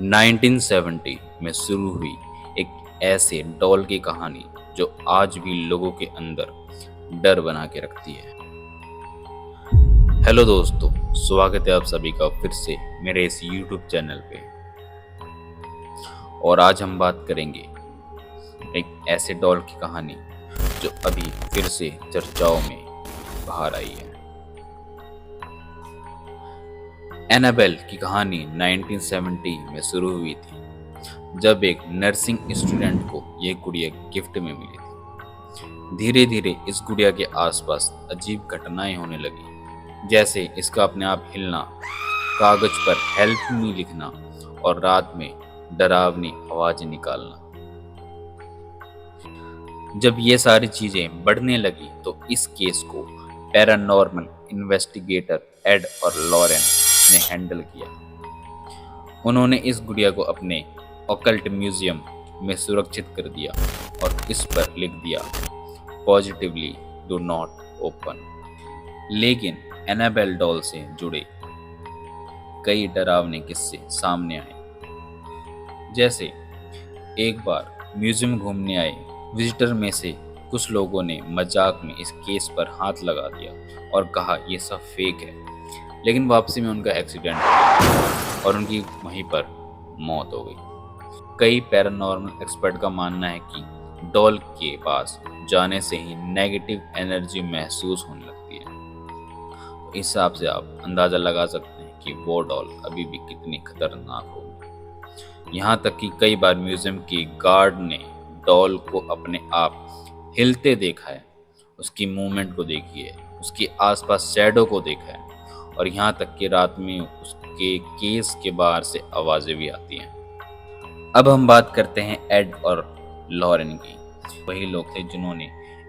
1970 में शुरू हुई एक ऐसे डॉल की कहानी जो आज भी लोगों के अंदर डर बना के रखती है। हेलो दोस्तों, स्वागत है आप सभी का फिर से मेरे इस YouTube चैनल पे। और आज हम बात करेंगे एक ऐसे डॉल की कहानी जो अभी फिर से चर्चाओं में बाहर आई है। एनाबेल की कहानी 1970 में शुरू हुई थी, जब एक नर्सिंग स्टूडेंट को ये गुड़िया गिफ्ट में मिली थी। धीरे धीरे इस गुड़िया के आसपास अजीब घटनाएं होने लगी, जैसे इसका अपने आप हिलना, कागज पर हेल्प मी लिखना और रात में डरावनी आवाजें निकालना। जब ये सारी चीजें बढ़ने लगी तो इस केस को पैरानॉर्मल इन्वेस्टिगेटर एड और लॉरेन ने हैंडल किया। उन्होंने इस गुड़िया को अपने ऑकल्ट म्यूजियम में सुरक्षित कर दिया और इस पर लिख दिया, पॉजिटिवली डू नॉट ओपन। लेकिन एनाबेल डॉल से जुड़े कई डरावने किस्से सामने आए। जैसे एक बार म्यूजियम घूमने आए विजिटर में से कुछ लोगों ने मजाक में इस केस पर हाथ लगा दिया और कहा यह सब फेक है, लेकिन वापसी में उनका एक्सीडेंट हुआ और उनकी वहीं पर मौत हो गई। कई पैरानॉर्मल एक्सपर्ट का मानना है कि डॉल के पास जाने से ही नेगेटिव एनर्जी महसूस होने लगती है। तो इस हिसाब से आप अंदाजा लगा सकते हैं कि वो डॉल अभी भी कितनी खतरनाक होगी। यहाँ तक कि कई बार म्यूजियम के गार्ड ने डॉल को अपने आप हिलते देखा है, उसकी मूवमेंट को देखी है, उसके आसपास शैडो को देखा है और यहाँ तक कि रात में उसके केस के बाहर से आवाजें भी आती हैं। अब हम बात करते हैं एड और लॉरेन की। वही लोग थे जिन्होंने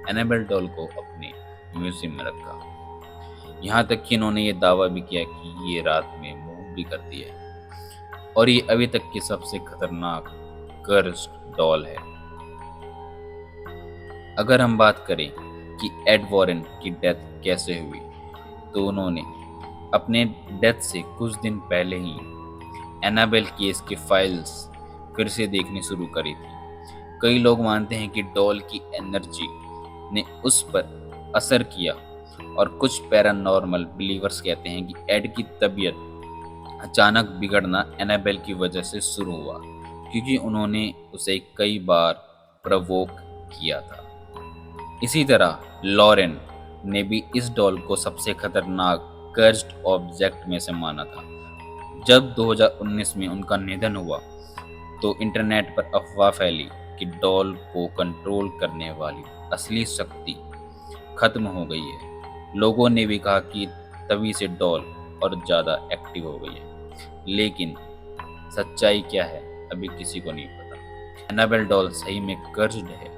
एनाबेल डॉल को अपने म्यूजियम में रखा। यहाँ तक कि इन्होंने ये दावा भी किया कि ये रात में मूव भी करती है और ये अभी तक की सबसे खतरनाक कर्स्ड डॉल है। अगर हम बात करें कि एड वॉरेन की डेथ कैसे हुई, तो उन्होंने अपने डेथ से कुछ दिन पहले ही एनाबेल केस की फाइल्स फिर से देखनी शुरू करी थी। कई लोग मानते हैं कि डॉल की एनर्जी ने उस पर असर किया और कुछ पैरानॉर्मल बिलीवर्स कहते हैं कि एड की तबीयत अचानक बिगड़ना एनाबेल की वजह से शुरू हुआ, क्योंकि उन्होंने उसे कई बार प्रवोक किया था। इसी तरह लॉरेन ने भी इस डॉल को सबसे खतरनाक कर्स्ड ऑब्जेक्ट में से माना था। जब 2019 में उनका निधन हुआ तो इंटरनेट पर अफवाह फैली कि डॉल को कंट्रोल करने वाली असली शक्ति खत्म हो गई है। लोगों ने भी कहा कि तभी से डॉल और ज़्यादा एक्टिव हो गई है, लेकिन सच्चाई क्या है अभी किसी को नहीं पता। एनाबेल डॉल सही में कर्स्ड है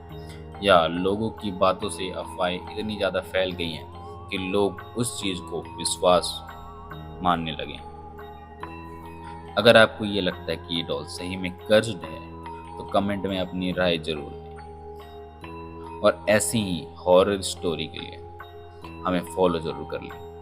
या लोगों की बातों से अफवाहें इतनी ज़्यादा फैल गई हैं कि लोग उस चीज़ को विश्वास मानने लगे। अगर आपको ये लगता है कि ये डॉल सही में कर्स्ड है तो कमेंट में अपनी राय जरूर दें और ऐसी ही हॉरर स्टोरी के लिए हमें फॉलो जरूर कर लें।